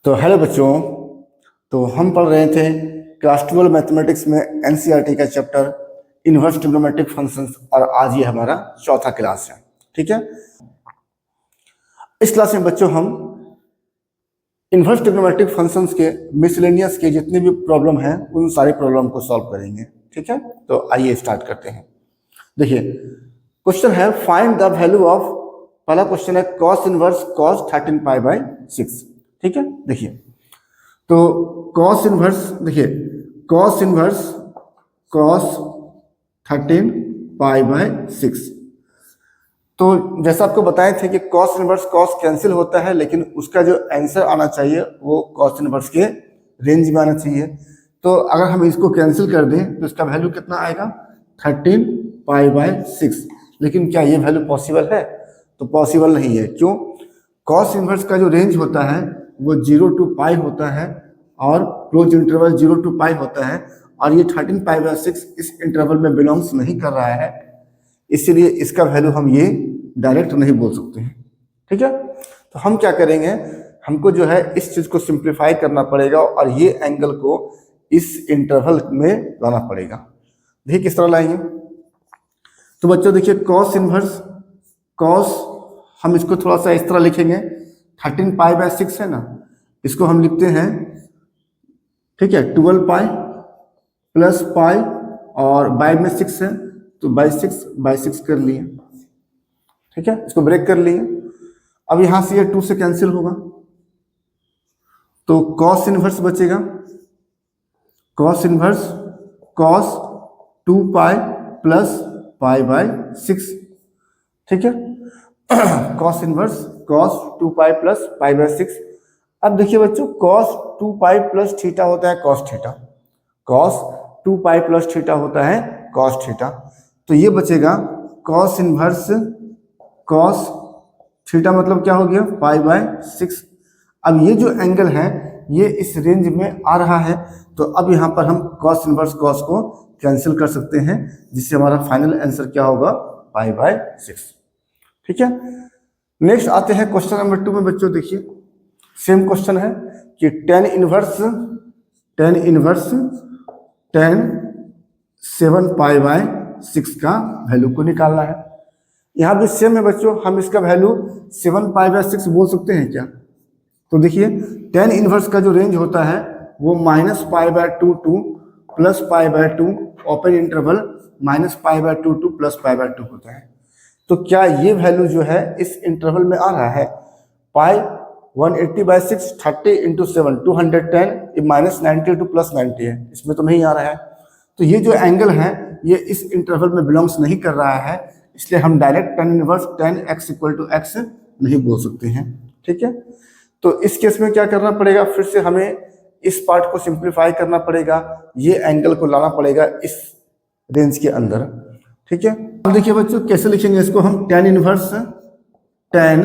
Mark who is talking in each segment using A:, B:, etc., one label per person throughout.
A: तो हेलो बच्चों, तो हम पढ़ रहे थे क्लास 12 मैथमेटिक्स में एनसीईआरटी का चैप्टर इनवर्स ट्रिग्नोमेट्रिक फंक्शंस और आज ये हमारा चौथा क्लास है। ठीक है, इस क्लास में बच्चों हम इनवर्स ट्रिग्नोमेट्रिक फंक्शंस के मिसलेनियस के जितने भी प्रॉब्लम हैं उन सारे प्रॉब्लम को सॉल्व करेंगे। ठीक है, तो आइए स्टार्ट करते हैं। देखिए क्वेश्चन है फाइंड द वैल्यू ऑफ, पहला क्वेश्चन है cos इनवर्स cos 13π/6। ठीक है, देखिए तो cos इनवर्स, देखिए cos इनवर्स cos 13π/6। तो जैसा आपको बताए थे कि cos इनवर्स cos कैंसिल होता है, लेकिन उसका जो आंसर आना चाहिए वो cos इनवर्स के रेंज में आना चाहिए। तो अगर हम इसको कैंसिल कर दें तो इसका वैल्यू कितना आएगा 13π/6। लेकिन क्या ये वैल्यू पॉसिबल है? तो पॉसिबल नहीं है। क्यों? cos इनवर्स का जो रेंज होता है वो 0 to π होता है और क्लोज इंटरवल 0 to π होता है, और ये 13π/6 इस इंटरवल में बिलोंग्स नहीं कर रहा है, इसीलिए इसका वैल्यू हम ये डायरेक्ट नहीं बोल सकते हैं। ठीक है, तो हम क्या करेंगे, हमको जो है इस चीज को सिंप्लीफाई करना पड़ेगा और ये एंगल को इस इंटरवल में लाना पड़ेगा। देखिए किस तरह लाएंगे। तो बच्चों देखिए cos इनवर्स cos, हम इसको थोड़ा सा इस तरह लिखेंगे, 13π/6 है ना, इसको हम लिखते हैं, ठीक है, 12π + π और बाय में 6 है तो बाय6 कर लिए। ठीक है, इसको ब्रेक कर लिए। अब यहां से ये 2 से कैंसिल होगा तो cos इनवर्स बचेगा, cos इनवर्स cos 2π + π/6। ठीक है, cos इनवर्स cos 2π + π/6। अब देखिए बच्चों cos 2π + थीटा होता है cos थीटा, cos 2π + थीटा होता है cos थीटा, तो ये बचेगा cos इनवर्स cos थीटा मतलब क्या हो गया π/6। अब ये जो एंगल है ये इस रेंज में आ रहा है, तो अब यहाँ पर हम cos इनवर्स cos को कैंसिल कर सकते हैं, जिससे हमारा फाइनल आंसर क्या होगा π/6। ठीक है, नेक्स्ट आते हैं क्वेश्चन नंबर 2 में। बच्चों देखिए सेम क्वेश्चन है कि tan इनवर्स tan 7π/6 का वैल्यू को निकालना है। यहाँ भी सेम है बच्चों, हम इसका वैल्यू 7π/6 बोल सकते हैं क्या? तो देखिए tan इनवर्स का जो रेंज होता है वो -π/2 to +π/2 ओपन इंटरवल -π/2 to +π/2 होता है। तो क्या ये वैल्यू जो है इस इंटरवल में आ रहा है? पाई 180/6 30 × 7 210, ये -90 to +90 है, इसमें तो नहीं आ रहा है। तो ये जो एंगल है ये इस इंटरवल में बिलोंग्स नहीं कर रहा है, इसलिए हम direct tan inverse tan x = x नहीं बोल सकते हैं। ठीक है, तो इस केस में क्या करना पड़ेगा, फिर से हमें इस पार्ट को सिंप्लीफाई करना पड़ेगा, ये एंगल को लाना पड़ेगा इस रेंज के अंदर। ठीक है, अब देखिए बच्चों कैसे लिखेंगे इसको, हम tan इनवर्स tan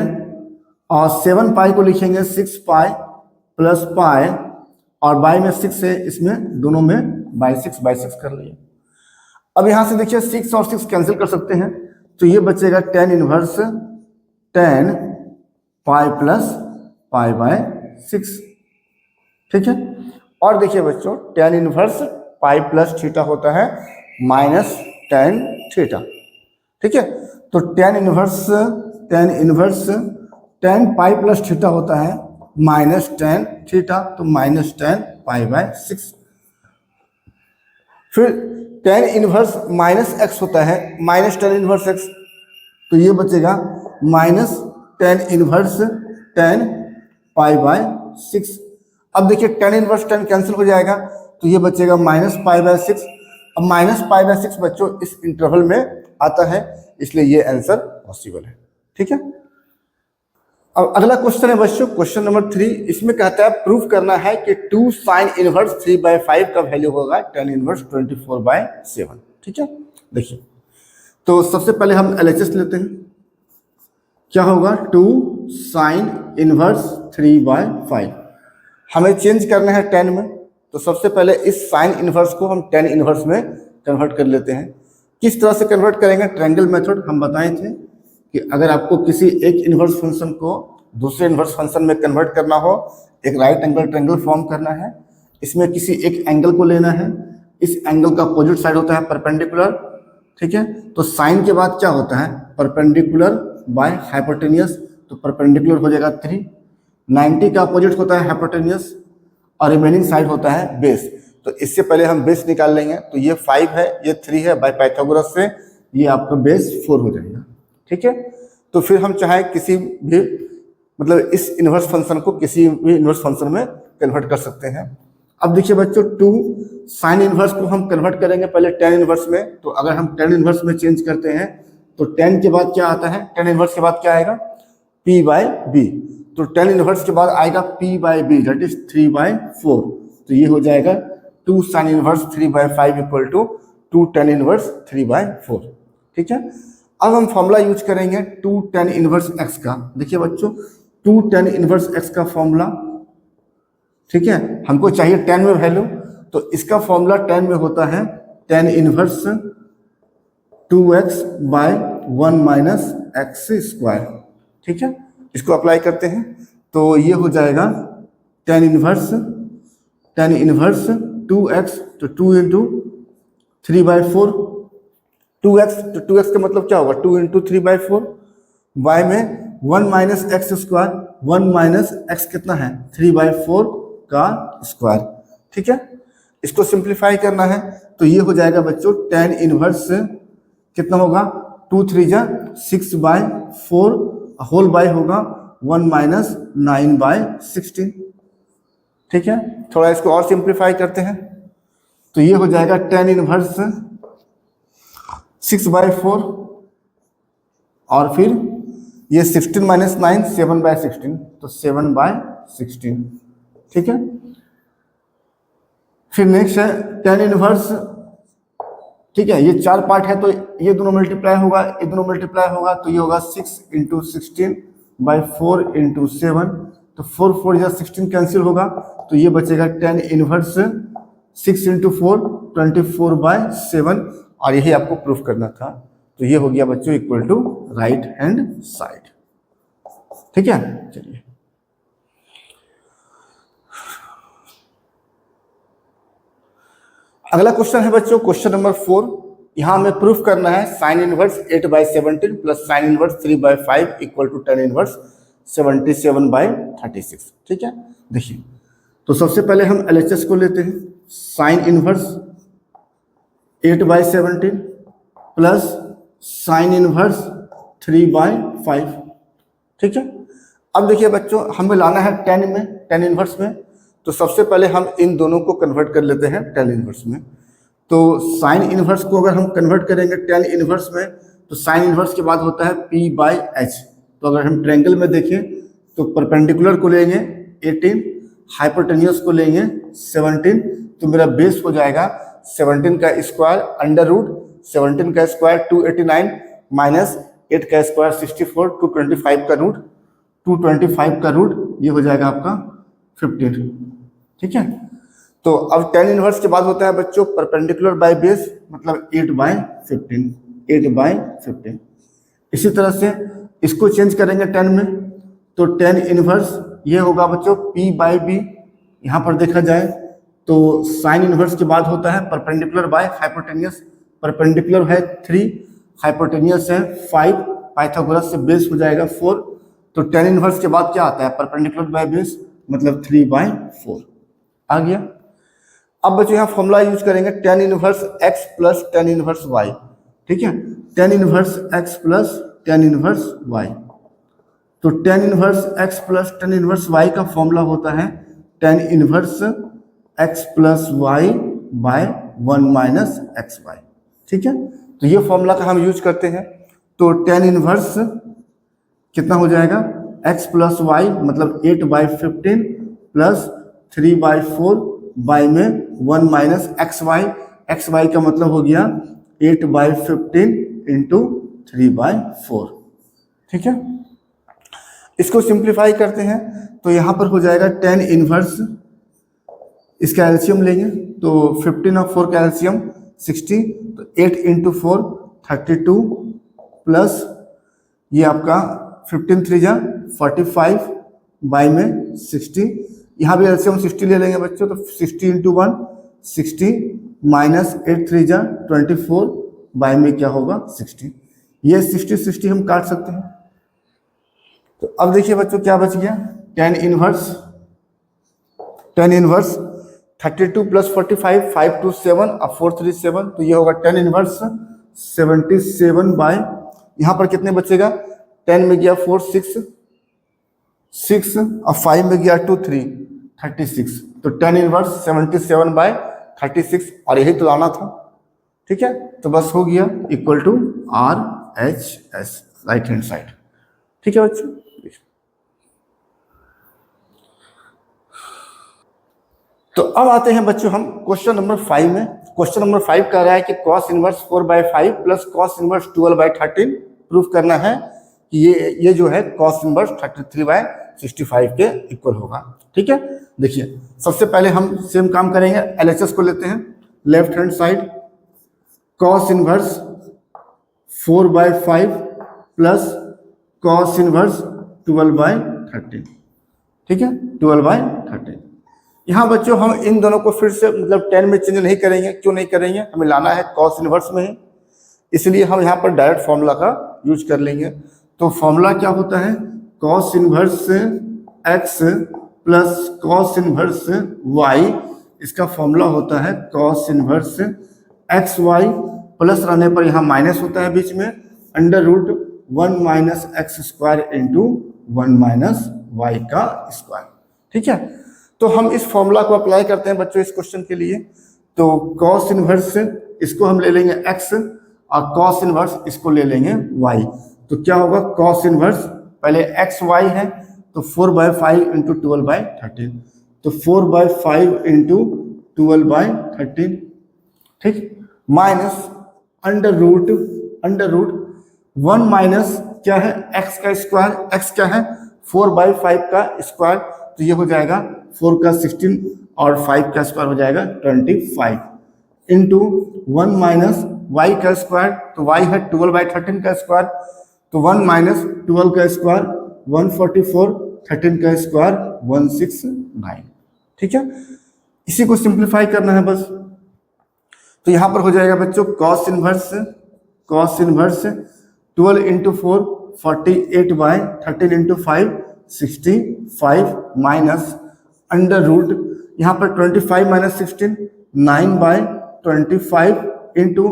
A: और 7π को लिखेंगे 6π + π और बाय में 6 है, इसमें दोनों में बाय6 कर लिए। अब यहां से देखिए 6 और 6 कैंसिल कर सकते हैं, तो ये बचेगा tan इनवर्स tan π + π/6। ठीक है, और देखिए बच्चों tan इनवर्स π + थीटा होता है -tan थीटा। ठीक है, तो tan इनवर्स tan π + थीटा होता है -tan थीटा, तो -tan π/6। फिर tan इनवर्स -x होता है tan इनवर्स x, तो ये बचेगा -tan इनवर्स tan π/6। अब देखिए tan इनवर्स tan कैंसिल हो जाएगा, तो ये बचेगा -π/6। अब -π/6 बच्चों इस इंटरवल में आता है, इसलिए ये आंसर पॉसिबल है। ठीक है, अब अगला क्वेश्चन है बच्चों क्वेश्चन नंबर 3। इसमें कहता है प्रूव करना है कि 2 sin इनवर्स 3/5 का वैल्यू होगा tan इनवर्स 24/7। ठीक है, देखिए तो सबसे पहले हम LHS लेते हैं, क्या होगा 2 sin इनवर्स 3/5, हमें चेंज करना है tan में, तो सबसे पहले इस साइन इनवर्स को हम tan इनवर्स में कन्वर्ट कर लेते हैं। किस तरह से कन्वर्ट करेंगे? ट्रायंगल मेथड हम बताए थे कि अगर आपको किसी एक इनवर्स फंक्शन को दूसरे इन्वर्स फंक्शन में कन्वर्ट करना हो, एक राइट एंगल ट्रायंगल फॉर्म करना है, इसमें किसी एक एंगल को लेना है, इस एंगल का अपोजिट साइड होता है परपेंडिकुलर, ठीक है। तो साइन के बाद क्या होता है, परपेंडिकुलर बाय हाइपोटेनियस, तो परपेंडिकुलर हो जाएगा 3, 90 का अपोजिट होता है हाइपोटेनियस और रिमेनिंग साइड होता है बेस। तो इससे पहले हम बेस निकाल लेंगे, तो ये 5 है, ये 3 है, बाय पाइथागोरस से ये आपका बेस 4 हो जाएगा, ठीक है। तो फिर हम चाहे किसी भी मतलब इस इन्वर्स फंक्शन को किसी भी इन्वर्स फंक्शन में कन्वर्ट कर सकते हैं। अब देखिए बच्चों, 2 साइन इन्वर्स को हम कन्वर्ट करेंगे पहले tan इन्वर्स में। तो अगर हम tan इन्वर्स में चेंज करते हैं तो tan के बाद क्या आता है, tan इन्वर्स के बाद क्या आएगा, p/b। तो tan इन्वर्स के बाद आएगा p/b, दैट इज 3/4। तो ये हो जाएगा 2 sine inverse 3/5 equal to 2 tan inverse 3/4, ठीक है। अब हम फॉर्मूला यूज करेंगे 2 tan इन्वर्स x का। देखिए बच्चों, 2 tan इन्वर्स x का फॉर्मूला, ठीक है, हमको चाहिए tan में वैल्यू, तो इसका फॉर्मूला tan में होता है tan inverse 2x by 1 minus x square, ठीक है। इसको अप्लाई करते हैं तो ये हो जाएगा tan इनवर्स 2x, तो 2 इंटू 3/4, 2x, तो 2x का मतलब क्या होगा, 2 इंटू 3/4, y में 1 minus x square, 1 minus x कितना है 3/4 का स्क्वायर, ठीक है। इसको सिंप्लीफाई करना है तो ये हो जाएगा बच्चों tan इनवर्स कितना होगा, 2 3 जा 6/4, होल बाय होगा 1 माइनस 9/16, ठीक है। थोड़ा इसको और सिंप्लीफाई करते हैं तो ये हो जाएगा tan इनवर्स 6/4 और फिर ये 16 माइनस 9 7/16, तो 7/16, ठीक है। फिर नेक्स्ट है tan इनवर्स, ठीक है, ये 4 पार्ट है तो ये दोनों मल्टीप्लाई होगा, ये दोनों मल्टीप्लाई होगा, तो ये होगा 6 इंटू 16/4 इंटू 7, तो 4 4 या 16 कैंसिल होगा, तो ये बचेगा tan इनवर्स 6 इंटू 4 24/7, और यही आपको प्रूफ करना था। तो ये हो गया बच्चों equal to right hand side, ठीक है। चलिए अगला क्वेश्चन है बच्चों, क्वेश्चन नंबर 4। यहां हमें प्रूफ करना है sine inverse 8/17 plus sine inverse 3/5 equal to tan inverse 77/36, ठीक है। देखिए, तो सबसे पहले हम LHS को लेते हैं, sign inverse 8/17 plus sine inverse 3/5, ठीक है। अब देखिए बच्चों, हमें लाना है tan इनवर्स में, तो सबसे पहले हम इन दोनों को कन्वर्ट कर लेते हैं tan इनवर्स में। तो साइन इनवर्स को अगर हम कन्वर्ट करेंगे tan इनवर्स में, तो साइन इनवर्स के बाद होता है p/h। तो अगर हम ट्रायंगल में देखें तो परपेंडिकुलर को लेंगे 18, हाइपोटेन्यूस को लेंगे 17, तो मेरा बेस हो जाएगा 17 का स्क्वायर अंडर रूट 17 का स्क्वायर 289 माइनस 8 का स्क्वायर 64, 225 का रूट 225 का रूट, ये हो जाएगा आपका 15, ठीक है। तो अब tan इनवर्स के बाद होता है बच्चों परपेंडिकुलर बाय बेस, मतलब 8/15। इसी तरह से इसको चेंज करेंगे tan में, तो tan इनवर्स ये होगा बच्चों p/b। यहाँ पर देखा जाए तो साइन इनवर्स के बाद होता है परपेंडिकुलर बाय हाइपोटेनियस, परपेंडिकुलर है 3, हाइपोटेनियस है 5, पाइथागोरस से बेस हो जाएगा 4, तो tan इनवर्स के बाद क्या आता है परपेंडिकुलर बाय बेस, मतलब 3/4 आ गया। अब बच्चों यहाँ फॉर्मूला यूज करेंगे tan inverse x plus tan inverse y, ठीक है। tan inverse x plus tan inverse y, तो tan inverse x plus tan inverse y का फॉर्मूला होता है tan inverse x plus y by 1 minus xy, ठीक है। तो ये फॉर्मूला का हम यूज करते हैं, तो tan इनवर्स कितना हो जाएगा x प्लस y, मतलब 8/15 प्लस 3/4 बाय में 1 माइनस xy का मतलब हो गया 8/15 इंटू 3/4, ठीक है। इसको सिंप्लीफाई करते हैं तो यहाँ पर हो जाएगा tan इनवर्स, इसका एलसीएम लेंगे तो 15 और 4 का एलसीएम 60, तो 8 इंटू 4 32 प्लस ये आपका 15 3 जा 45 बाई में 60, यहाँ भी एलसीएम 60 ले लेंगे बच्चों, तो 60 इंटू 1 60 माइनस 8 3 जा 24 बाई में क्या होगा 60। ये 60 60 हम काट सकते हैं। तो अब देखिए बच्चों क्या बच गया, tan इनवर्स 32 प्लस 45 5 2 7 और 4 3 7, तो ये होगा tan इनवर्स 77 बाय, यहाँ पर कितने बचेगा, 10 में गया 4 6 और 5 में गया 2 3 36, तो tan इनवर्स 77 बाय 36, और यही तो लाना था। ठीक है, तो बस हो गया equal to RHS right hand side. ठीक है बच्चों, तो अब आते हैं बच्चों हम क्वेश्चन नंबर 5 में। क्वेश्चन नंबर 5 कह रहा है कि cos inverse 4/5 plus cos inverse 12/13 proof करना है कि ये जो है cos इनवर्स 33/65 के इक्वल होगा। ठीक है, देखिए सबसे पहले हम सेम काम करेंगे, LHS को लेते हैं left hand side, cos inverse 4/5 plus cos inverse 12/13। ठीक है, 12/13। यहाँ बच्चों हम इन दोनों को फिर से मतलब 10 में चेंज नहीं करेंगे। क्यों नहीं करेंगे, हमें लाना है cos इनवर्स में है, इसलिए हम यहाँ पर डायरेक्ट फॉर्मूला का यूज कर लेंगे। तो फॉर्मूला क्या होता है, cos inverse x plus cos inverse y, इसका फॉर्मूला होता है cos इनवर्स xy प्लस रहने पर यहाँ माइनस होता है बीच में, under root 1 minus x square into 1 minus y का स्क्वायर। ठीक है, तो हम इस फॉर्मूला को अप्लाई करते हैं बच्चों इस क्वेश्चन के लिए। तो cos इनवर्स इसको हम ले लेंगे x और cos इनवर्स इसको ले लेंगे y। तो क्या होगा, cos इनवर्स पहले x y है तो 4/5 इंटू 12/13, तो 4/5 इंटू 12/13। ठीक, माइनस अंडर रूट 1 माइनस क्या है x का स्क्वायर, x क्या है 4/5 का स्क्वायर, तो ये हो जाएगा 4 का 16 और 5 का स्क्वायर हो जाएगा 25 इंटू 1 माइनस y का स्क्वायर, तो y है 12/13 का स्क्वायर, तो 1 माइनस 12 का स्क्वायर 144, 13 का स्क्वायर 169। ठीक है, इसी को सिंप्लीफाई करना है बस। तो यहाँ पर हो जाएगा बच्चों cos inverse 12 into 4 48/13 into 5 65 minus under root यहाँ पर 25 माइनस 16 9/25 इंटू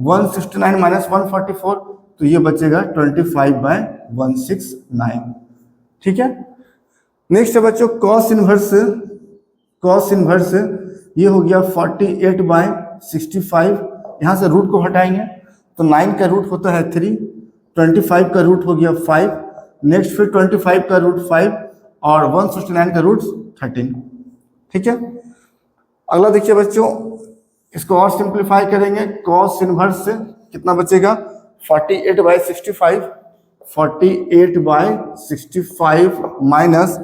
A: 169 माइनस 144, तो ये बचेगा 25/169। ठीक है, नेक्स्ट है बच्चों cos इनवर्स ये हो गया 48/65, यहाँ से रूट को हटाएंगे तो 9 का रूट होता है 3, 25 का रूट हो गया 5, नेक्स्ट फिर 25 का रूट 5 और 169 का रूट 13। ठीक है, अगला देखिए बच्चों, इसको और सिंप्लीफाई करेंगे, cos इनवर्स से कितना बचेगा 48/65 माइनस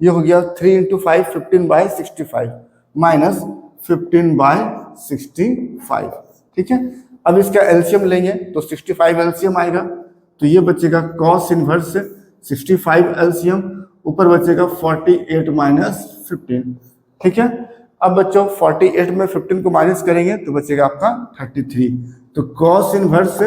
A: ये हो गया 3 इंटू 5 15/65 माइनस 15/65। ठीक है, अब इसका एलसीएम लेंगे तो 65 एलसीएम आएगा, तो ये बचेगा cos इनवर्स 65 एलसीएम, ऊपर बचेगा 48 माइनस 15। ठीक है, अब बच्चों 48 में 15 को माइनस करेंगे तो बचेगा आपका 33, तो cos इनवर्स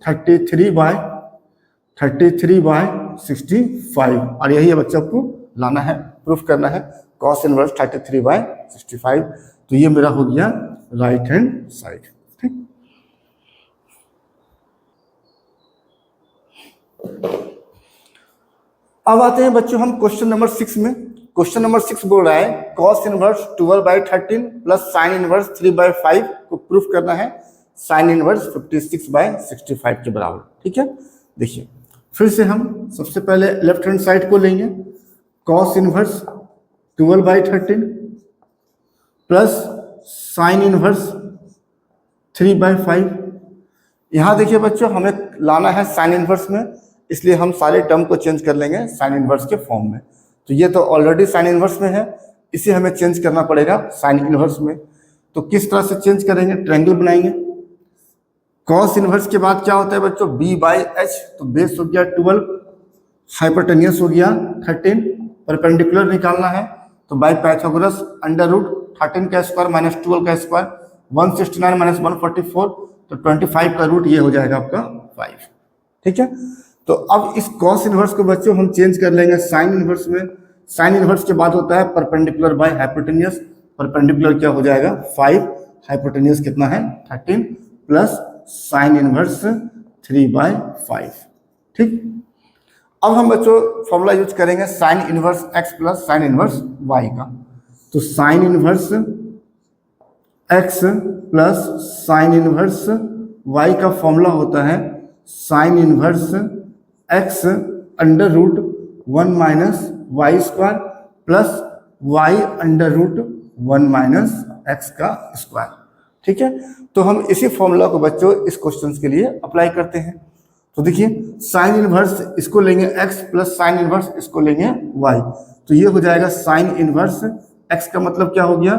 A: 33/65, और यही है बच्चों को लाना है, प्रूफ करना है cos इनवर्स 33/65, तो ये मेरा हो गया राइट हैंड साइड। ठीक, अब आते हैं बच्चों हम क्वेश्चन नंबर 6 में। क्वेश्चन नंबर 6 बोल रहा है cos inverse 12/13 plus sine inverse 3/5 को प्रूफ करना है साइन इनवर्स 56/65 के बराबर। ठीक है, देखिए फिर से हम सबसे पहले लेफ्ट हैंड साइड को लेंगे, cos inverse 12/13 plus sine inverse 3/5। यहाँ देखिए बच्चों हमें लाना है साइन इनवर्स में, इसलिए हम सारे टर्म को चेंज कर लेंगे साइन इनवर्स के फॉर्म में। तो ये तो ऑलरेडी साइन इनवर्स में है, इसे हमें चेंज करना पड़ेगा साइन इनवर्स में। तो किस तरह से चेंज करेंगे, ट्रायंगल बनाएंगे। cos इनवर्स के बाद क्या होता है बच्चों b/h, तो बेस हो गया 12, हाइपोटेनियस हो गया 13, परपेंडिकुलर निकालना है तो बाय पाइथागोरस अंडर रूट 13 का स्क्वायर माइनस 12 का स्क्वायर 169 माइनस 144, तो 25 का रूट ये हो जाएगा आपका 5। ठीक है, तो अब इस कॉस इनवर्स को बच्चों हम चेंज कर लेंगे साइन इनवर्स में। साइन इनवर्स के बाद होता है परपेंडिकुलर बाय हाइपोटेनियस। परपेंडिकुलर क्या हो जाएगा 5, हाइपोटेनियस कितना है 13 प्लस साइन इनवर्स 3/5। ठीक, अब हम बच्चों फॉर्मूला यूज करेंगे sine inverse x plus sine inverse y का। तो sine inverse x plus sine inverse y का फॉर्मूला होता है sine inverse x under root 1 minus y square plus y under root 1 minus x का square. ठीक है, तो हम इसी फॉर्मूला को बच्चों इस क्वेश्चन के लिए अप्लाई करते हैं। तो देखिए साइन इनवर्स इसको लेंगे x प्लस साइन इनवर्स इसको लेंगे y, तो ये हो जाएगा साइन इनवर्स x का मतलब क्या हो गया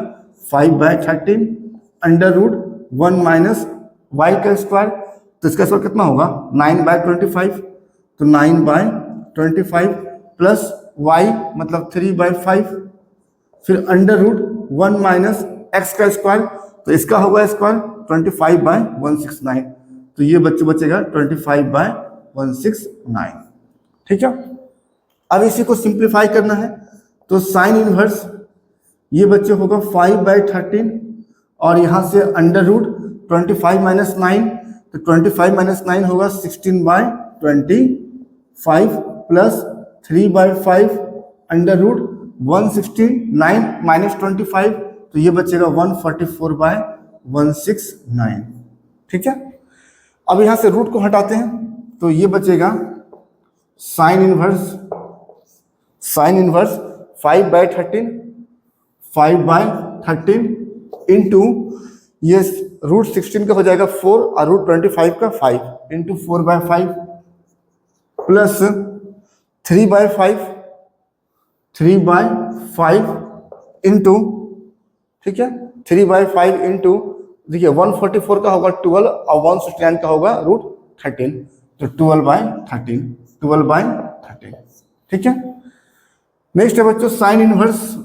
A: 5/13 अंडर रूट 1 माइनस y का स्क्वायर, तो इसका स्क्वायर कितना होगा 9/25, तो 9/25 प्लस y मतलब 3/5, फिर अंडर रूट 1 माइनस x का स्क्वायर, तो इसका होगा स्क्वायर 25/169, तो ये बच्चे बचेगा 25/169। ठीक है, अब इसी को सिंप्लीफाई करना है तो साइन इनवर्स ये बच्चे होगा 5/13 और यहाँ से अंडर रूट 25 माइनस 9, तो 25 माइनस 9 होगा 16/25 प्लस 3/5 अंडर रूट 169 माइनस 25, तो ये बचेगा 144/169। ठीक है, अब यहाँ से रूट को हटाते हैं तो ये बचेगा साइन इनवर्स 5/13 इंटू ये रूट 16 का हो जाएगा 4 और रूट 25 का 5 इंटू 4/5 प्लस 3/5 इंटू, ठीक है 3/5 इंटू देखिए 144 का होगा 12 और 169 का होगा रूट 13, तो 12/13। ठीक है, नेक्स्ट है बच्चों साइन इनवर्स,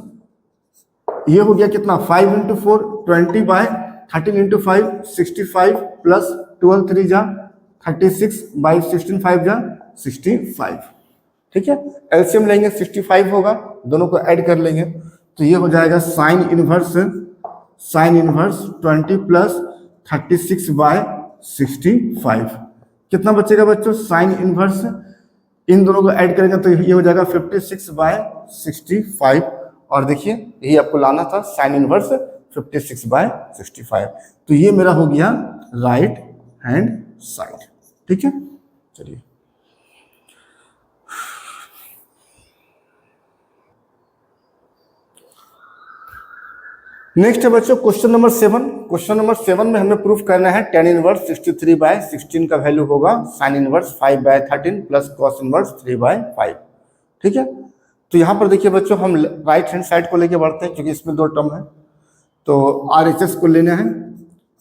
A: ये हो गया कितना 5 इंटू 4 20/13 इंटू 5 65 प्लस 12 3 जा 36/16 5 जा 65। ठीक है, एलसीएम लेंगे 65 होगा, दोनों को ऐड कर लेंगे तो ये हो जाएगा साइन इनवर्स 20 प्लस 36/65। कितना बचेगा बच्चों साइन इनवर्स, इन दोनों को ऐड करेंगे तो ये हो जाएगा 56/65, और देखिए यही आपको लाना था साइन इनवर्स 56/65, तो ये मेरा हो गया राइट हैंड साइड। ठीक है, चलिए नेक्स्ट है बच्चों क्वेश्चन नंबर 7। क्वेश्चन नंबर 7 में हमें प्रूफ करना है tan इनवर्स 63/16 का वैल्यू होगा sine inverse 5/13 plus cos inverse 3/5। ठीक है, तो यहाँ पर देखिए बच्चों हम राइट हैंड साइड को लेके बढ़ते हैं क्योंकि इसमें दो टर्म है, तो RHS को लेना है,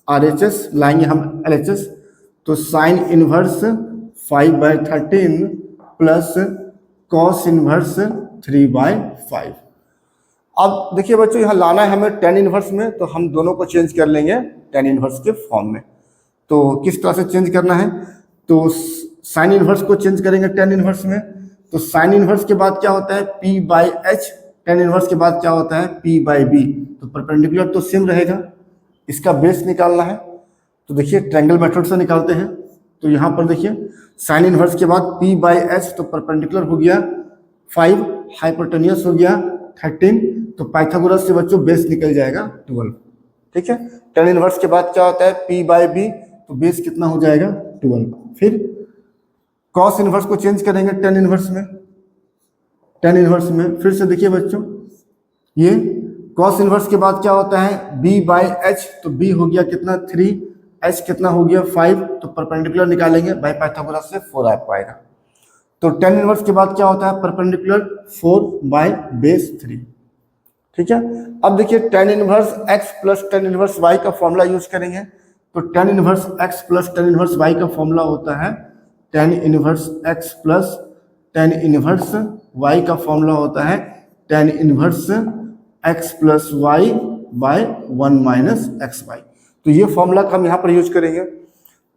A: RHS लाएंगे हम LHS, तो sine inverse 5/13 plus cos inverse 3/5। अब देखिए बच्चों यहाँ लाना है हमें tan इनवर्स में, तो हम दोनों को चेंज कर लेंगे tan इनवर्स के फॉर्म में। तो किस तरह से चेंज करना है, तो साइन इनवर्स को चेंज करेंगे tan इनवर्स में, तो साइन इनवर्स के बाद क्या होता है P/H, tan इनवर्स के बाद क्या होता है P/B, तो परपेंडिकुलर तो सेम रहेगा, इसका बेस निकालना है, तो देखिए ट्रायंगल मेथड से निकालते हैं। तो यहाँ पर देखिए साइन इनवर्स के बाद P/H, तो परपेंडिकुलर हो गया 5, हाइपोटेनियस हो गया 13, तो पाइथागोरस से बच्चों बेस निकल जाएगा 12। ठीक है, tan इनवर्स के बाद क्या होता है P/B, तो बेस कितना हो जाएगा 12। फिर कॉस इनवर्स को चेंज करेंगे tan इनवर्स में, फिर से देखिए बच्चों ये कॉस इनवर्स के बाद क्या होता है B/H, तो B हो गया कितना 3, H कितना हो गया 5, तो परपेंडिकुलर निकालेंगे बाय पाइथागोरस से 4 आ पाएगा। तो tan इनवर्स के बाद क्या होता है परपेंडिकुलर 4/3। ठीक है, अब देखिए tan inverse x plus tan inverse y का फॉर्मूला यूज करेंगे, तो tan inverse x plus tan inverse y का फॉर्मूला होता है tan inverse x plus tan inverse y का फॉर्मूला होता है tan inverse x plus y by 1 minus x y. तो ये फॉर्मूला का हम यहाँ पर यूज करेंगे।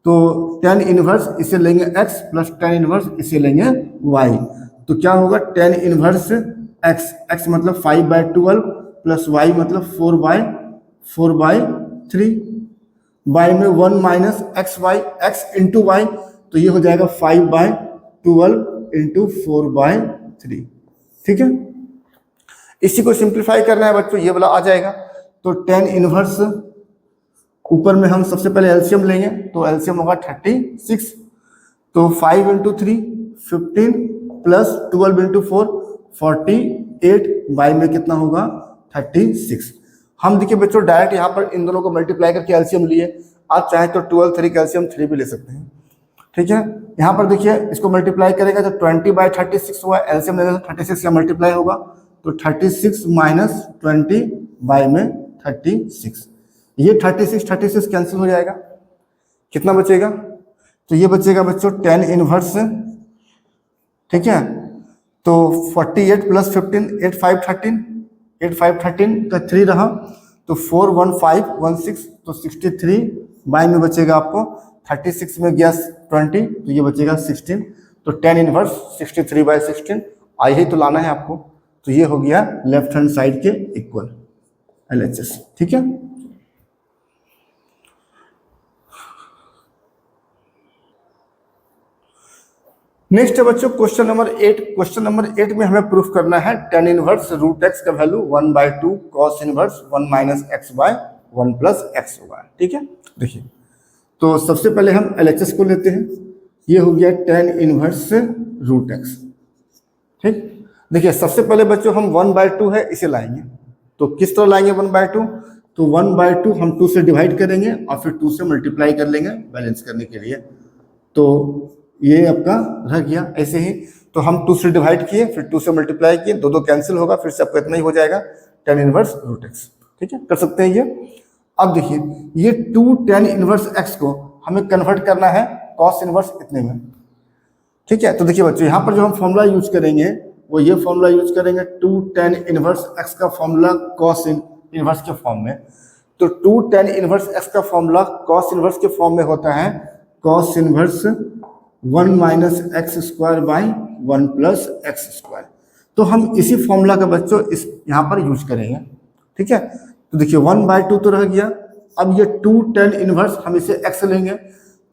A: तो टेन इनवर्स इसे लेंगे x प्लस टेन इनवर्स इसे लेंगे y। तो क्या होगा टेन इनवर्स x, x मतलब 5/12 प्लस y मतलब 4/3 y में 1 minus x y x into y, तो ये हो जाएगा 5/12 इंटू 4/3। ठीक है, इसी को सिंप्लीफाई करना है बच्चों, ये वाला आ जाएगा। तो टेन इनवर्स ऊपर में हम सबसे पहले एलसीएम लेंगे, तो एलसीएम होगा 36। तो 5 इंटू 3 15 प्लस 12 इंटू 4 48 बाई में कितना होगा 36। हम देखिए बच्चों डायरेक्ट यहाँ पर इन दोनों को मल्टीप्लाई करके एलसीएम लिए, आप चाहे तो 12 3 का एलसीएम 3 भी ले सकते हैं। ठीक है, यहाँ पर देखिए इसको मल्टीप्लाई करेगा तो 20/36 हुआ, एलसीएम लेगा तो 36 का मल्टीप्लाई होगा, तो 36 माइनस 20 बाई में 36। ये 36 कैंसिल हो जाएगा, कितना बचेगा? तो ये बचेगा बच्चों टेन इनवर्स। ठीक है, तो 48 प्लस 15 8 5 13 8 5 13 का 3 रहा, तो 4 1 5 1 6, तो 63 बाई में बचेगा आपको 36 में गया 20, तो ये बचेगा 16। तो टेन इनवर्स 63/16 आई ही तो लाना है आपको। तो ये हो गया लेफ्ट हैंड साइड के इक्वल LHS। ठीक है, नेक्स्ट है बच्चों क्वेश्चन नंबर 8। क्वेश्चन नंबर 8 में हमें प्रूफ करना है टेन इनवर्स रूट एक्स का value 1/2 cos inverse 1 minus x by 1 plus x होगा। ठीक है, देखिए तो सबसे पहले हम LHS को लेते हैं, ये हो गया टेन इनवर्स रूट एक्स। ठीक, देखिए सबसे पहले बच्चों हम 1/2 है इसे लाएंगे, तो किस तरह लाएंगे 1/2? तो 1/2 हम 2 से डिवाइड करेंगे और फिर 2 से मल्टीप्लाई कर लेंगे बैलेंस करने के लिए, तो ये आपका रह गया ऐसे ही। तो हम 2 से डिवाइड किए फिर 2 से मल्टीप्लाई किए, दो कैंसिल होगा, फिर से आपको इतना ही हो जाएगा टेन इनवर्स रूट एक्स। ठीक है, कर सकते हैं ये। अब देखिए ये 2 टेन इनवर्स एक्स को हमें कन्वर्ट करना है कॉस इनवर्स इतने में। ठीक है, तो देखिए बच्चों यहाँ पर जो हम फॉर्मूला यूज करेंगे वो ये फॉर्मूला यूज करेंगे 2 टेन इनवर्स एक्स का फॉर्मूला कॉस इनवर्स के फॉर्म में। तो 2 टेन इनवर्स एक्स का फॉर्मूला कॉस इनवर्स के फॉर्म में होता है cos inverse 1 minus x square by 1 plus x square. तो हम इसी फॉर्मूला का बच्चों इस यहाँ पर यूज करेंगे। ठीक है, तो देखिए 1/2 तो रह गया, अब ये 2 टेन इनवर्स हम इसे एक्स लेंगे,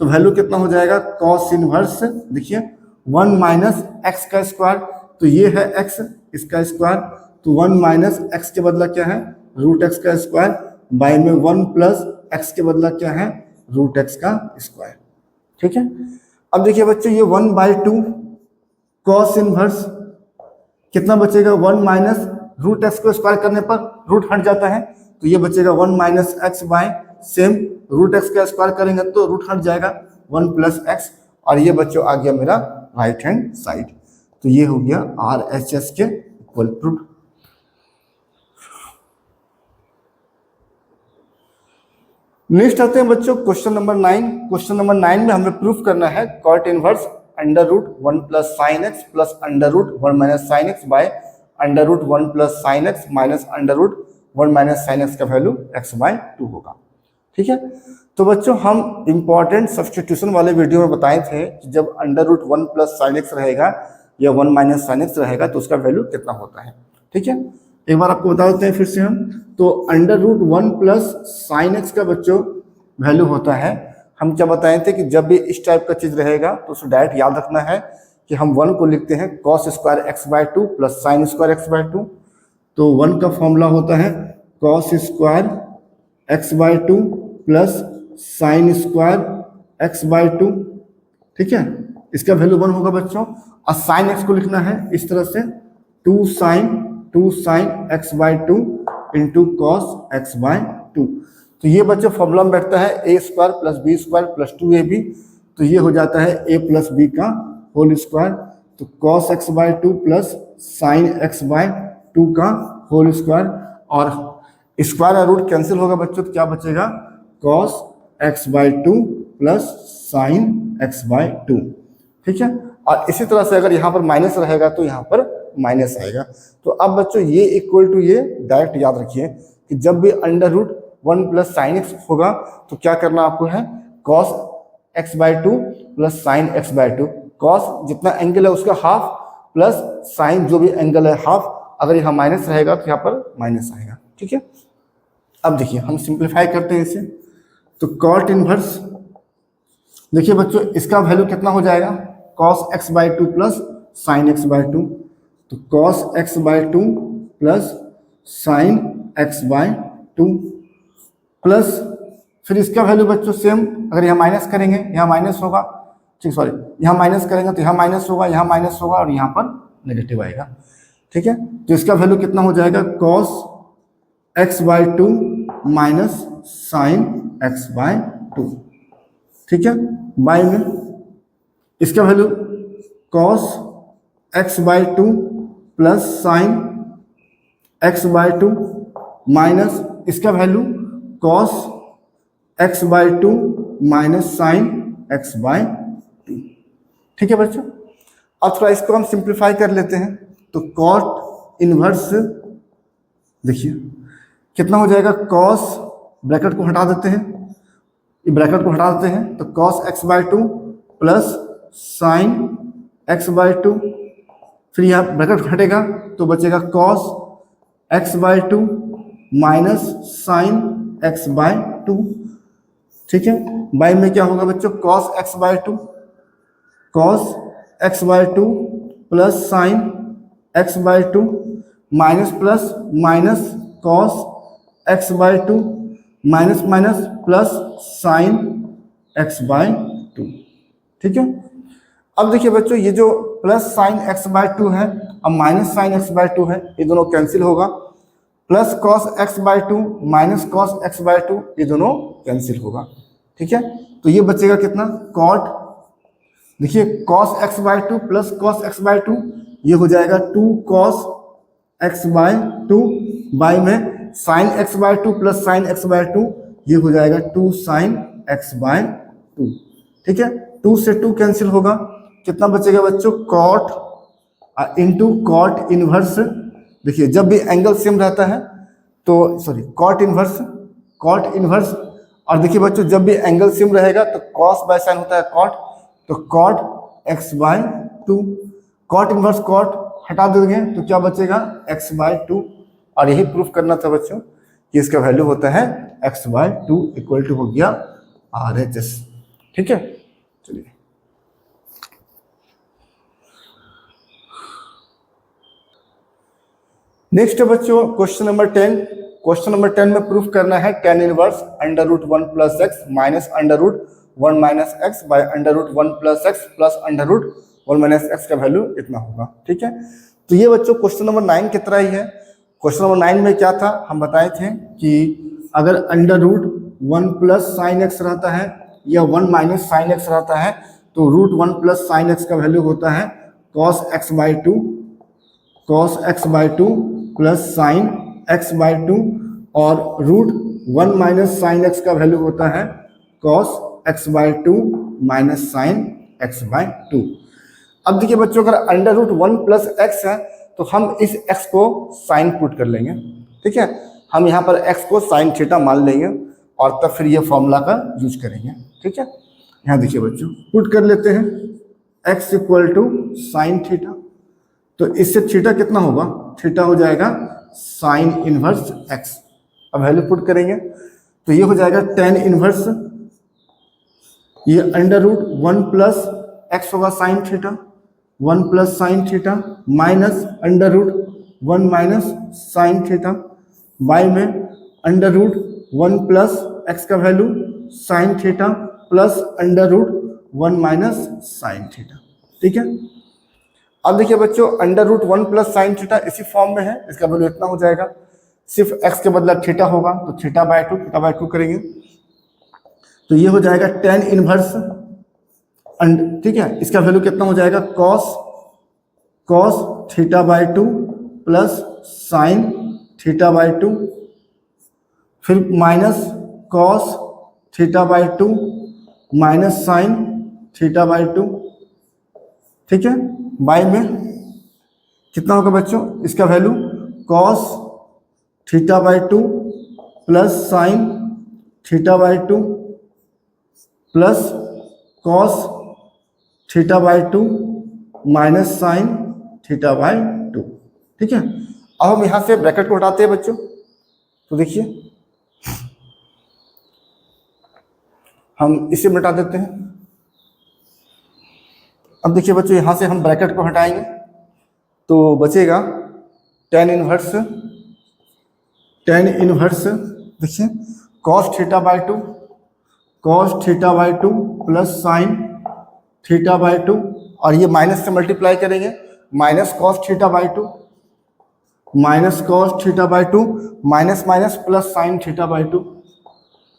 A: तो वैल्यू कितना हो जाएगा कॉस इनवर्स, देखिए 1 माइनस एक्स का स्क्वायर, तो ये है एक्स इसका स्क्वायर, तो 1 माइनस एक्स के बदला क्या है रूट एक्स का स्क्वायर बाई में 1 प्लस एक्स के बदला क्या है रूट एक्स का स्क्वायर। ठीक है, अब देखिए बच्चों ये 1/2 कॉस इनवर्स कितना बचेगा 1 माइनस रूट एक्स को स्क्वायर करने पर रूट हट जाता है, तो ये बचेगा 1 minus x by same root x का स्क्वायर करेंगे तो रूट हट जाएगा 1 प्लस एक्स, और ये बच्चों आ गया मेरा राइट हैंड साइड। तो ये हो गया RHS के इक्वल प्रूफ। नेक्स्ट आते हैं बच्चों क्वेश्चन नंबर 9। क्वेश्चन नंबर 9 में हमें प्रूफ करना है cot inverse under root 1 plus sine x plus under root 1 minus sine x by under root 1 plus sine x minus under root 1 minus sine x का value x/2 होगा। ठीक है, तो बच्चों हम इंपॉर्टेंट सब्स्टिट्यूशन वाले वीडियो में बताए थे कि जब under root 1 plus sine x रहेगा या 1 माइनस साइन एक्स रहेगा तो उसका वैल्यू कितना होता है। ठीक है, एक बार आपको बता देते हैं फिर से हम, तो under root 1 plus sine x का बच्चों वैल्यू होता है, हम क्या बताए थे कि जब भी इस टाइप का चीज रहेगा तो उसको डायरेक्ट याद रखना है कि हम 1 को लिखते हैं cos square x/2 plus sine square x/2। तो 1 का फॉर्मूला होता है cos square x/2 plus sine square x/2। ठीक है, इसका वैल्यू 1 होगा बच्चों, और साइन एक्स को लिखना है इस तरह से 2 sign x/2 into cos x/2। तो ये बच्चों फॉर्मूला में बैठता है a square plus B square plus 2ab, तो ये हो जाता है a प्लस बी का होल स्क्वायर, तो cos x/2 plus sine x/2 का होल स्क्वायर, और स्क्वायर और रूट कैंसिल होगा बच्चों, तो क्या बचेगा cos x/2 plus sine x/2। ठीक है, और इसी तरह से अगर यहाँ पर माइनस रहेगा तो यहाँ पर माइनस आएगा। तो अब बच्चों ये इक्वल टू ये डायरेक्ट याद रखिए कि जब भी under root 1 plus sine x होगा तो क्या करना आपको है, cos x by two plus sine x by two. Cos जितना एंगल है उसका हाफ प्लस साइन जो भी एंगल है हाफ, अगर यहाँ माइनस रहेगा तो यहाँ पर माइनस आएगा। ठीक है, अब देखिए हम सिंप्लीफाई करते हैं इसे। तो कॉट इनवर्स, देखिए बच्चों इसका वैल्यू कितना हो जाएगा, cos x by two plus sine x by two. तो cos x by two plus sine x by two plus फिर इसका वैल्यू बच्चों सेम, अगर यहाँ माइनस करेंगे यहाँ माइनस होगा, ठीक सॉरी यहाँ माइनस करेंगे तो यहाँ माइनस होगा, यहाँ माइनस होगा और यहाँ पर नेगेटिव आएगा। ठीक है, तो इसका वैल्यू कितना हो जाएगा, cos x by two minus sine x by two. ठीक है, बाई में इसका value cos x by two plus sine x by two minus इसका value cos x by two minus sine x by two. ठीक है बच्चों, अब थोड़ा इसको हम सिंप्लीफाई कर लेते हैं। तो कॉट इनवर्स देखिए कितना हो जाएगा, कॉस ब्रैकेट को हटा देते हैं, ये ब्रैकेट को हटा देते हैं तो cos x by two plus sine x by two, फिर यहाँ ब्रैकेट हटेगा तो बचेगा cos x by two minus sine x by two. ठीक है, बाई में क्या होगा बच्चों, cos x by two, cos x by two plus sine x by two minus plus minus cos x by two minus minus plus sine x by two. ठीक है, अब देखिए बच्चों ये जो plus sine x by to है अब minus sine x by to है, ये दोनों कैंसिल होगा, plus cos x by two minus cos x by two ये दोनों कैंसिल होगा। ठीक है, तो ये बचेगा कितना, कॉट, देखिए cos x by two plus cos x by two ये हो जाएगा two cos x by two, by में sine x by two plus sine x by two ये हो जाएगा two sine x by two. ठीक है, टू से टू कैंसिल होगा, कितना बचेगा बच्चों, कॉट इंटू कॉट इनवर्स। देखिए जब भी एंगल सेम रहता है तो sorry cot inverse, cot inverse, और देखिए बच्चों जब भी एंगल सेम रहेगा तो कॉस बाय साइन होता है कॉट, तो cot x by two, cot inverse cot हटा देंगे तो क्या बचेगा, एक्स बाय टू। और यही प्रूफ करना था बच्चों कि इसका वैल्यू होता है x by two equal to हो गया आर एच एस। ठीक है, चलिए नेक्स्ट बच्चों क्वेश्चन नंबर 10। क्वेश्चन नंबर 10 में प्रूफ करना है tan inverse under root 1 plus x minus under root 1 minus x by under root 1 plus x plus under root 1 minus x का वैल्यू इतना होगा। ठीक है, तो ये बच्चों क्वेश्चन नंबर 9 की तरह ही है। क्वेश्चन नंबर 9 में क्या था, हम बताए थे कि अगर under root 1 plus sine x रहता है या 1 माइनस साइन एक्स रहता है तो रूट 1 प्लस साइन एक्स का वैल्यू होता है cos x by two, cos x by two plus sine x by to, और रूट 1 माइनस साइन एक्स का वैल्यू होता है cos x by two minus sine x by to. अब देखिए बच्चों अगर अंडर रूट 1 प्लस एक्स है तो हम इस x को साइन पुट कर लेंगे। ठीक है, हम यहाँ पर x को साइन थीटा मान लेंगे और तब फिर ये फॉर्मूला का यूज करेंगे। ठीक है, यहाँ देखिए बच्चों पुट कर लेते हैं x equal to sine theta, तो इससे थीटा कितना होगा, थीटा हो जाएगा साइन इनवर्स x। अब वैल्यू पुट करेंगे तो ये हो जाएगा टेन इनवर्स, ये अंडर रूट 1 प्लस एक्स होगा sine theta, 1 plus sine theta minus under root 1 minus sine theta, by में अंडर रूट 1 प्लस एक्स का value sine theta plus under root 1 minus sine theta. ठीक है, अब देखिए बच्चों under root 1 plus sine theta इसी form में है, इसका वैल्यू इतना हो जाएगा, सिर्फ एक्स के बदला थीटा होगा तो थीटा बाय टू करेंगे तो ये हो जाएगा टेन इनवर्स। ठीक है, इसका वैल्यू कितना हो जाएगा, cos theta by two plus sine theta by two, फिर minus cos theta by two minus sine theta by two, ठीक है। बाई में कितना होगा बच्चों, इसका value cos theta by 2 plus sine theta by 2 plus cos theta by 2 minus sine theta by 2। ठीक है। अब हम यहां से ब्रैकेट को हटाते हैं बच्चों, तो देखिए हम इसे मिटा देते हैं। अब देखिए बच्चों यहां से हम ब्रैकेट को हटाएंगे तो बचेगा tan इनवर्स देखिए cos theta by 2 plus sine theta by 2, और ये माइनस से मल्टीप्लाई करेंगे, minus cos theta by 2 minus minus plus sine theta by 2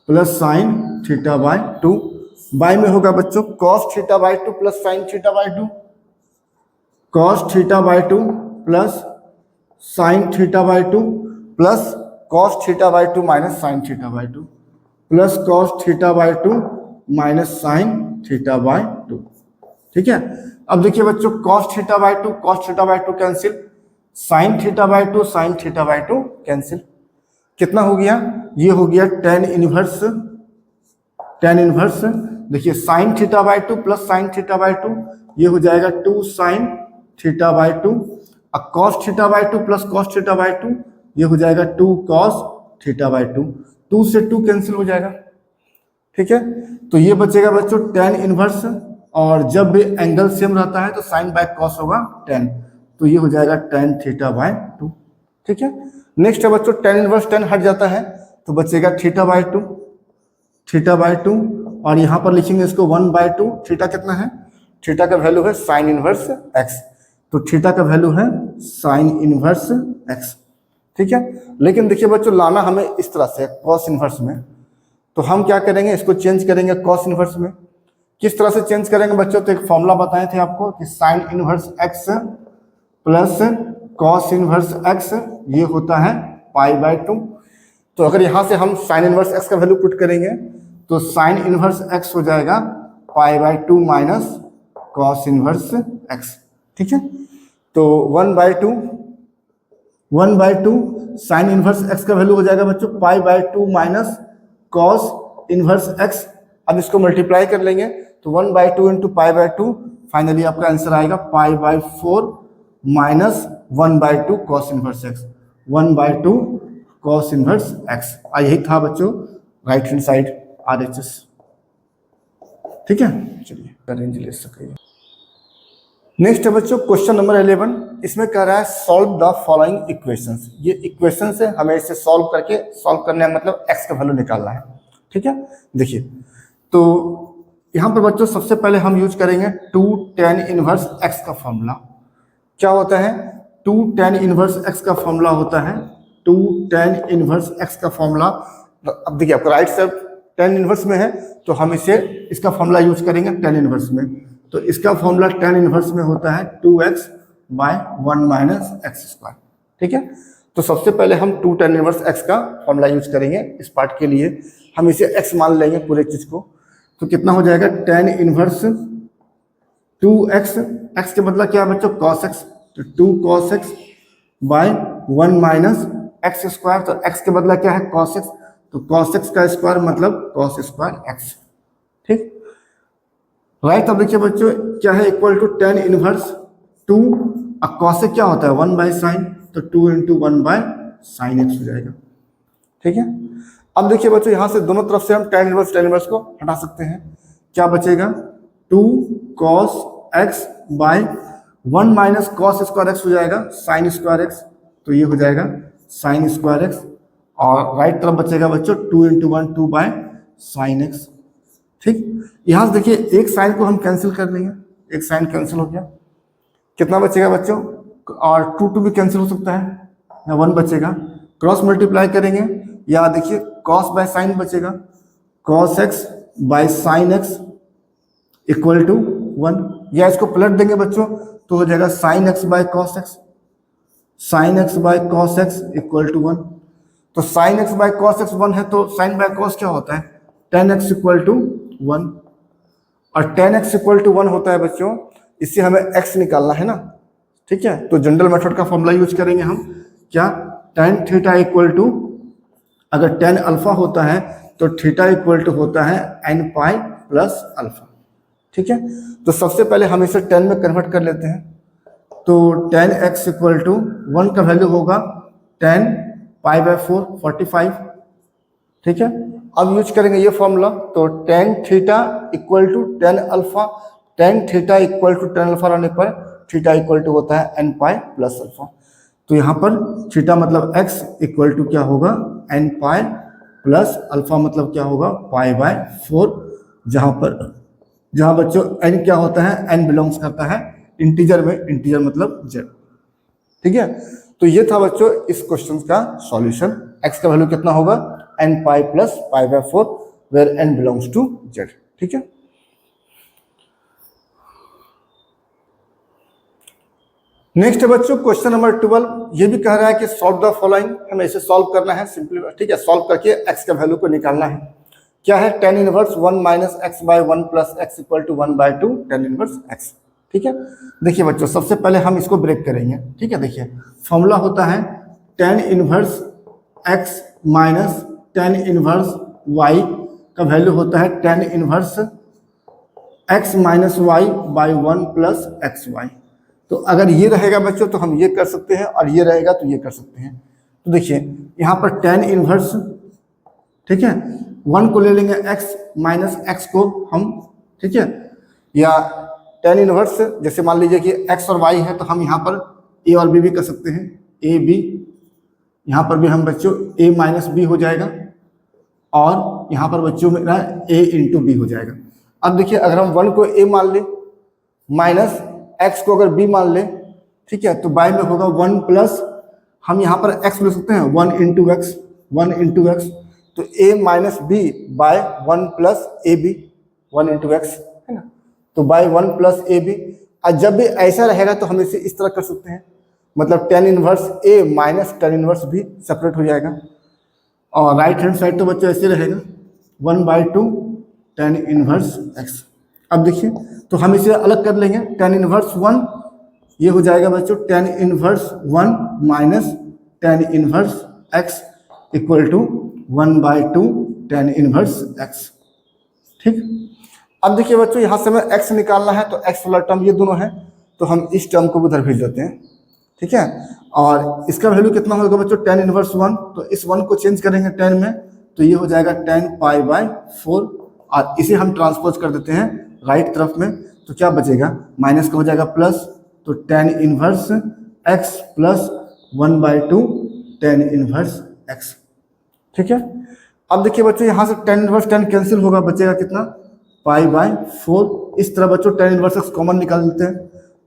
A: plus sine theta by 2। By में होगा बच्चों cos theta by 2 plus sine theta by 2, cos theta by 2 plus sine theta by 2 plus cos theta by 2 minus sine theta by 2 plus cos theta by 2 minus sine theta by 2। ठीक है। अब देखिए बच्चों cos theta by 2 cancel, sign theta by 2 sign theta by 2 cancel. कितना हो गया, ये हो गया tan इनवर्स देखिए sign theta by 2 plus sine theta by 2, ये हो जाएगा 2 साइन थीटा बाई 2, और cos theta by 2 plus cos theta by 2, ये हो जाएगा 2 cos थीटा बाई 2। 2 से 2 कैंसिल हो जाएगा। ठीक है। तो ये बचेगा बच्चों tan इनवर्स, और जब भी एंगल सेम रहता है तो साइन बाय कॉस होगा tan, तो ये हो जाएगा tan थीटा बाई 2। ठीक है। नेक्स्ट है बच्चों tan इनवर्स, tan हट जाता है तो बचेगा थीटा बाई 2, और यहाँ पर लिखेंगे इसको 1/2। थीटा कितना है, थीटा का वैल्यू है साइन इनवर्स x, तो थीटा का वैल्यू है साइन इनवर्स x। ठीक है। लेकिन देखिए बच्चों लाना हमें इस तरह से कॉस इनवर्स में, तो हम क्या करेंगे, इसको चेंज करेंगे कॉस इनवर्स में। किस तरह से चेंज करेंगे बच्चों, तो एक फॉर्मूला बताए थे आपको कि sign inverse x plus cos inverse x ये होता है π/2। तो अगर यहाँ से हम साइन इनवर्स x का वैल्यू पुट करेंगे तो साइन इनवर्स x हो जाएगा π/2 माइनस कॉस इनवर्स x। ठीक है। तो 1/2 साइन इनवर्स x का वैल्यू हो जाएगा बच्चों π/2 माइनस कॉस इनवर्स x। अब इसको मल्टीप्लाई कर लेंगे तो 1/2 इंटू π/2, फाइनली आपका आंसर आएगा π/4 minus 1/2 cos inverse x, 1/2 cos inverse x। यही था बच्चों राइट हैंड साइड RHS। ठीक है। चलिए रेंज ले सकेंगे। नेक्स्ट है बच्चों क्वेश्चन नंबर 11, इसमें कह रहा है सॉल्व द फॉलोइंग इक्वेशंस। ये इक्वेशंस है, हमें इसे सॉल्व करने का मतलब x का वैल्यू निकालना है। ठीक है। देखिए तो यहाँ पर बच्चों सबसे पहले हम यूज करेंगे 2 tan इनवर्स x का फॉर्मूला। क्या होता है, 2 tan इनवर्स x का फॉर्मूला होता है 2 tan इनवर्स x का फॉर्मूला। अब देखिए आपको राइट साइड tan इनवर्स में है तो हम इसका फॉर्मूला यूज करेंगे tan इनवर्स में। तो इसका फॉर्मूला tan इनवर्स में होता है 2x by 1 minus x square. ठीक है। तो सबसे पहले हम 2 tan इनवर्स x का फॉर्मूला यूज करेंगे। इस पार्ट के लिए हम इसे x मान लेंगे पूरे चीज को, तो कितना हो जाएगा tan इनवर्स 2x, x के मतलब क्या है बच्चों cos x, तो 2 cos x by 1 minus x square. तो x के बदला क्या है cos x, तो cos x का स्क्वायर मतलब cos स्क्वायर x। ठीक राइट। अब देखिए बच्चों क्या है इक्वल टू tan इनवर्स 2, अब cos x क्या होता है 1 बाय साइन, तो 2 इंटू 1 बाय साइन x हो जाएगा। ठीक है। अब देखिए बच्चों यहाँ से दोनों तरफ से हम tan इनवर्स को हटा सकते हैं। क्या बचेगा 2 cos x by 1 minus cos square x हो जाएगा साइन स्क्वायर x, तो ये हो जाएगा साइन स्क्वायर x, और राइट तरफ बचेगा बच्चों 2 इंटू 1 2 बाय साइन x। ठीक। यहाँ से देखिए एक साइन को हम कैंसिल कर लेंगे, एक साइन कैंसिल हो गया, कितना बचेगा बच्चों, और 2 भी कैंसिल हो सकता है, यहाँ 1 बचेगा। क्रॉस मल्टीप्लाई करेंगे, या देखिए cos बाय साइन बचेगा, cos x by sine x equal to 1, या इसको पलट देंगे बच्चों तो हो जाएगा sine x by cos x, sine x by cos x equal to 1। तो sine x by cos x 1 है, तो साइन बाय cos क्या होता है tan x इक्वल टू 1, और tan x इक्वल टू 1 होता है बच्चों इससे हमें x निकालना है ना, ठीक है। तो जनरल मेथड का फॉर्मूला यूज करेंगे हम, क्या, tan थीटा इक्वल टू, अगर tan अल्फा होता है तो थीटा इक्वल टू होता है n पाई प्लस अल्फा, ठीक है। तो सबसे पहले हम इसे tan में कन्वर्ट कर लेते हैं, तो tan x इक्वल टू 1 का वैल्यू होगा tan पाई बाय 4 45, ठीक है। अब यूज करेंगे ये फॉर्मूला, तो tan theta equal to tan alpha, tan theta equal to tan alpha रहने पर थीटा इक्वल टू होता है n पाई प्लस अल्फा। तो यहाँ पर थीटा मतलब x इक्वल टू क्या होगा n पाई प्लस अल्फा मतलब क्या होगा पाई बाय 4, जहाँ बच्चों n क्या होता है, n बिलोंग्स करता है इंटीजर में, इंटीजर मतलब z, ठीक है। तो ये था बच्चों इस क्वेश्चन का सॉल्यूशन। x का वैल्यू कितना होगा n pi plus pi by 4 where n belongs to z, ठीक है। नेक्स्ट है बच्चों क्वेश्चन नंबर 12, ये भी कह रहा है कि सॉल्व द फॉलोइंग, हमें इसे सॉल्व करना है सिंपली, ठीक है। सॉल्व करके x का वैल्यू को निकालना है। क्या है, tan inverse 1 minus x by 1 plus x equal to 1 by 2 tan inverse x, ठीक है। देखिए बच्चों सबसे पहले हम इसको ब्रेक करेंगे, ठीक है। देखिए फॉर्मूला होता है tan inverse x minus tan inverse y का वैल्यू होता है tan inverse x minus y by 1 plus x y. तो अगर ये रहेगा बच्चों तो हम ये कर सकते हैं, और ये रहेगा तो ये कर सकते हैं। तो देखिए यहाँ पर tan इनवर्स, ठीक है, 1 को ले लेंगे x माइनस एक्स को हम, ठीक है, या tan इनवर्स जैसे मान लीजिए कि x और y है तो हम यहाँ पर a और b भी कर सकते हैं, a b, यहाँ पर भी हम बच्चों a माइनस बी हो जाएगा, और यहाँ पर बच्चों मेरा a इंटू बी हो जाएगा। अब देखिए अगर हम 1 को a मान ले माइनस x को अगर b मान ले, ठीक है, तो बाय में होगा 1 प्लस, हम यहाँ पर x ले सकते हैं 1 इंटू एक्स, 1 इंटू एक्स, तो a minus B by 1 plus A B, 1 into x, है ना, तो बाय 1 प्लस ए बी। और जब भी ऐसा रहेगा तो हम इसे इस तरह कर सकते हैं, मतलब tan inverse a minus tan inverse b separate हो जाएगा, और राइट हैंड साइड तो बच्चों ऐसे रहेगा 1 बाय 2 tan इनवर्स x। अब देखिए तो हम इसे अलग कर लेंगे, tan इनवर्स 1 ये हो जाएगा बच्चों tan inverse 1 minus tan inverse x equal to 1 by 2 tan inverse x, ठीक। अब देखिए बच्चों यहाँ से हमें x निकालना है, तो x वाला टर्म ये दोनों है, तो हम इस टर्म को उधर भेज देते हैं, ठीक है। और इसका वैल्यू कितना होगा बच्चों tan इनवर्स 1, तो इस 1 को चेंज करेंगे tan में, तो ये हो जाएगा tan पाई बाय 4, और इसे हम ट्रांसपोज कर देते हैं राइट तरफ में, तो क्या बचेगा, माइनस का हो जाएगा प्लस, तो tan inverse x plus 1 by 2 tan inverse x, ठीक है। अब देखिए बच्चों यहाँ से tan इनवर्स tan कैंसिल होगा, बचेगा कितना पाई बाय 4। इस तरह बच्चों tan इनवर्स x कॉमन निकाल लेते हैं,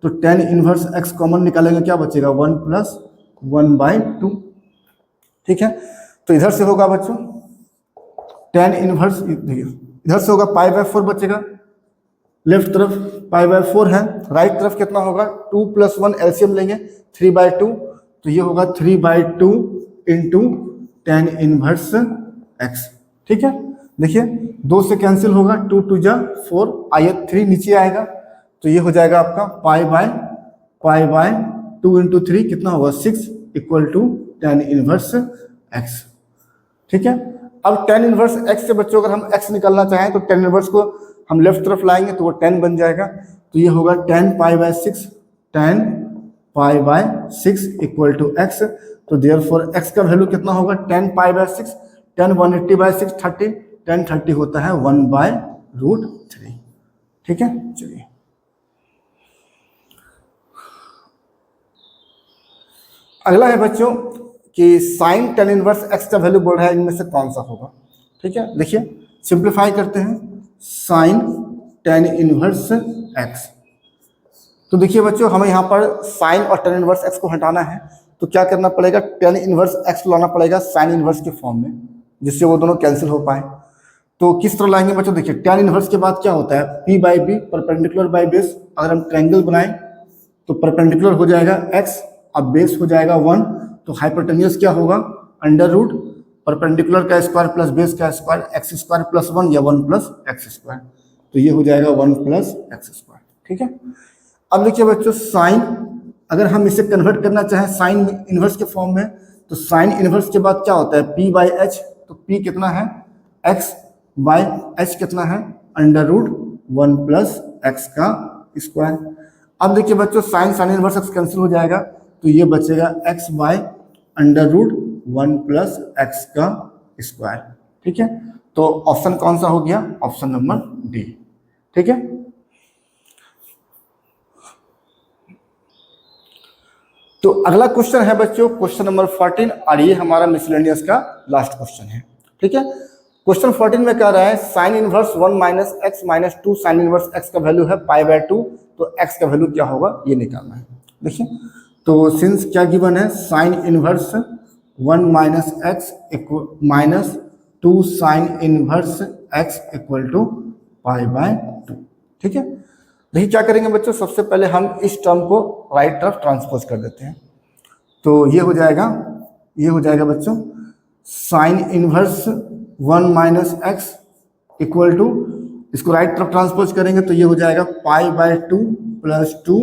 A: तो tan इनवर्स x कॉमन निकालेंगे, क्या बचेगा 1 प्लस 1 बाय 2, ठीक है। तो इधर से होगा बच्चों tan इनवर्स, इधर से होगा पाई बाय 4 बचेगा, लेफ्ट तरफ पाई बाय 4 है, राइट तरफ कितना होगा 2 प्लस 1 एलसीएम लेंगे 3 बाय 2, तो ये होगा 3 by 2 into tan inverse x, ठीक है। देखिए 2 से कैंसिल होगा, 2 2 जा 4, आइए 3 नीचे आएगा, तो ये हो जाएगा आपका पाई बाय 2 इंटू 3 कितना होगा 6 equal to tan inverse x, ठीक है। अब tan इनवर्स x से बच्चों अगर हम x निकालना चाहें तो tan इनवर्स को हम लेफ्ट तरफ लाएंगे तो वो 10 बन जाएगा, तो ये होगा tan pi by 6 equal to x। तो देयरफॉर x का वैल्यू कितना होगा tan pi by 6, tan 180 by 6 30, tan 30 होता है 1 बाय रूट 3, ठीक है। चलिए अगला है बच्चों कि साइन tan इनवर्स x का वैल्यू बोल रहा है, इनमें से कौन सा होगा, ठीक है। देखिए सिंप्लीफाई करते हैं, साइन tan इनवर्स x, तो देखिए बच्चों हमें यहाँ पर साइन और tan इनवर्स x को हटाना है, तो क्या करना पड़ेगा, tan इनवर्स x लाना पड़ेगा साइन इनवर्स के फॉर्म में, जिससे वो दोनों कैंसिल हो पाए। तो किस तरह लाएंगे बच्चों, देखिए tan इनवर्स के बाद क्या होता है p by B perpendicular by base, अगर हम ट्रायंगल बनाएं तो परपेंडिकुलर हो जाएगा x, अब बेस हो जाएगा 1, तो हाइपोटेन्यूस क्या होगा अंडर रूट परपेंडिकुलर का स्क्वायर प्लस बेस का स्क्वायर एक्स स्क्वायर प्लस 1 या 1 प्लस एक्स स्क्वायर, तो ये हो जाएगा 1 प्लस एक्स स्क्वायर, ठीक है। अब देखिए बच्चों साइन, अगर हम इसे कन्वर्ट करना चाहें साइन इनवर्स के फॉर्म में, तो साइन इनवर्स के बाद क्या होता है, p बाई एच। तो p कितना है, x बाई एच कितना है, अंडर रूट 1 प्लस एक्स का स्क्वायर। अब देखिए बच्चों sine sine inverse x cancel हो जाएगा, तो ये बचेगा x by under root 1 plus x का स्क्वायर। ठीक है, तो ऑप्शन कौन सा हो गया, ऑप्शन नंबर डी। ठीक है, तो अगला क्वेश्चन है बच्चों क्वेश्चन नंबर 14, और ये हमारा मिसलेनियस का लास्ट क्वेश्चन है। ठीक है, क्वेश्चन 14 में कह रहा है sine inverse 1 minus x minus 2, sine inverse x का वैल्यू है पाई बाय 2, तो एक्स का वैल्यू क्या होगा ये निकालना है। देखिए, तो सिंस क्या गिवन है, sine inverse 1 minus x minus 2 sine inverse x equal to pi by 2। ठीक है, देखिए क्या करेंगे बच्चों, सबसे पहले हम इस टर्म को राइट तरफ ट्रांसपोज कर देते हैं। तो ये हो जाएगा बच्चों sine inverse 1 minus x equal to, इसको राइट तरफ ट्रांसपोज करेंगे तो ये हो जाएगा pi by 2 plus 2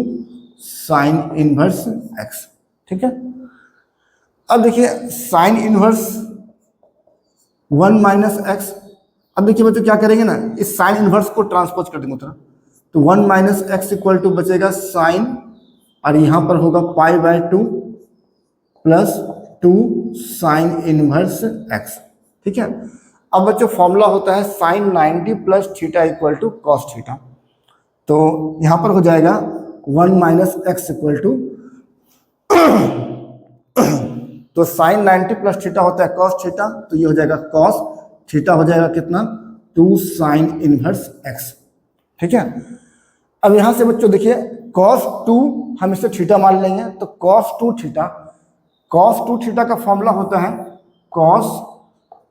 A: sine inverse x. ठीक है, अब देखिए साइन इनवर्स 1 माइनस एक्स, अब देखिए बच्चों क्या करेंगे ना, इस साइन इनवर्स को ट्रांसपोज कर देंगे उतना, तो 1 माइनस एक्स इक्वल टू बचेगा साइन, और यहाँ पर होगा pi by 2 plus 2 sine inverse x. ठीक है, अब बच्चों फॉर्मूला होता है sine 90 plus theta equal to cos theta, तो यहाँ पर हो जाएगा 1 माइनस एक्स इक्वल टू तो साइन 90 प्लस थीटा होता है कॉस थीटा, तो ये हो जाएगा कॉस थीटा हो जाएगा कितना, 2 साइन इनवर्स एक्स। ठीक है, अब यहां से बच्चों देखिए cos 2 हम इसे थीटा मान लेंगे, तो cos 2 थीटा का फॉर्मूला होता है, cos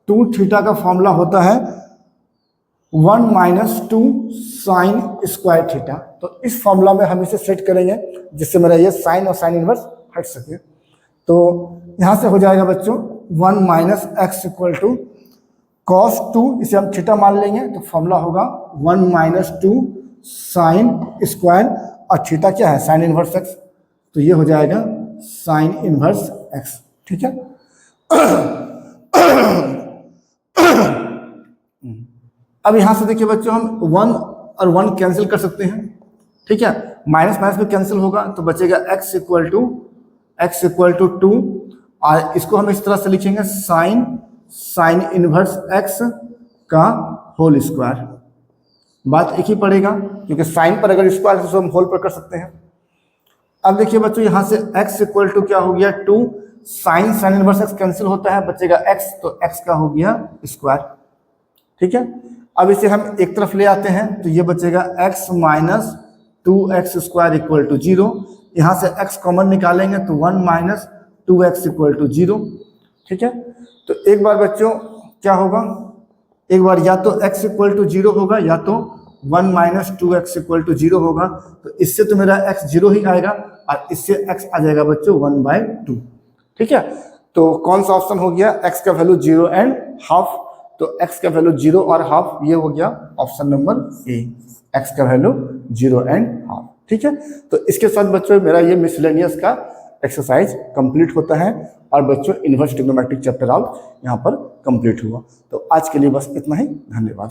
A: 2 थीटा का फॉर्मूला होता है 1 माइनस 2 साइन स्क्वायर थीटा। तो इस फॉर्मूला में हम इसे सेट करेंगे जिससे मेरा ये साइन और साइन इनवर्स हट सके। तो यहां से हो जाएगा बच्चों 1 minus x equal to cos 2, इसे हम थीटा मान लेंगे, तो फॉर्मूला होगा 1 माइनस 2 साइन स्क्वायर, और थीटा क्या है, साइन इनवर्स एक्स, तो ये हो जाएगा साइन इनवर्स एक्स। ठीक है, अब यहां से देखिए बच्चों हम 1 और 1 कैंसिल कर सकते हैं। ठीक है, माइनस माइनस में कैंसिल होगा तो बचेगा x इक्वल टू 2, और इसको हम इस तरह से लिखेंगे साइन इनवर्स x का होल स्क्वायर। बात एक ही पड़ेगा क्योंकि साइन पर अगर स्क्वायर है तो हम होल पर कर सकते हैं। अब देखिए बच्चों यहां से x इक्वल टू क्या हो गया 2, साइन इनवर्स x कैंसिल होता है, बचेगा x, तो x का हो गया स्क्वायर। ठीक है, अब इसे हम एक तरफ ले आते हैं तो ये बचेगा x minus 2x square equal to 0, यहाँ से x कॉमन निकालेंगे तो 1 माइनस 2x इक्वल टू 0। ठीक है, तो एक बार बच्चों क्या होगा, एक बार या तो x इक्वल टू 0 होगा या तो 1 माइनस 2x इक्वल टू 0 होगा, तो इससे तो मेरा x 0 ही आएगा और इससे x आ जाएगा बच्चों 1/2। ठीक है, तो कौन सा ऑप्शन हो गया, x का वैल्यू 0 एंड हाफ, तो x का वैल्यू 0 और हाफ, ये हो गया ऑप्शन नंबर ए, x का वैल्यू 0 एंड हाफ। ठीक है, तो इसके साथ बच्चों मेरा ये मिसलेनियस का एक्सरसाइज कंप्लीट होता है और बच्चों इनवर्स ट्रिग्नोमेट्रिक चैप्टर आउट यहाँ पर कंप्लीट हुआ। तो आज के लिए बस इतना ही, धन्यवाद।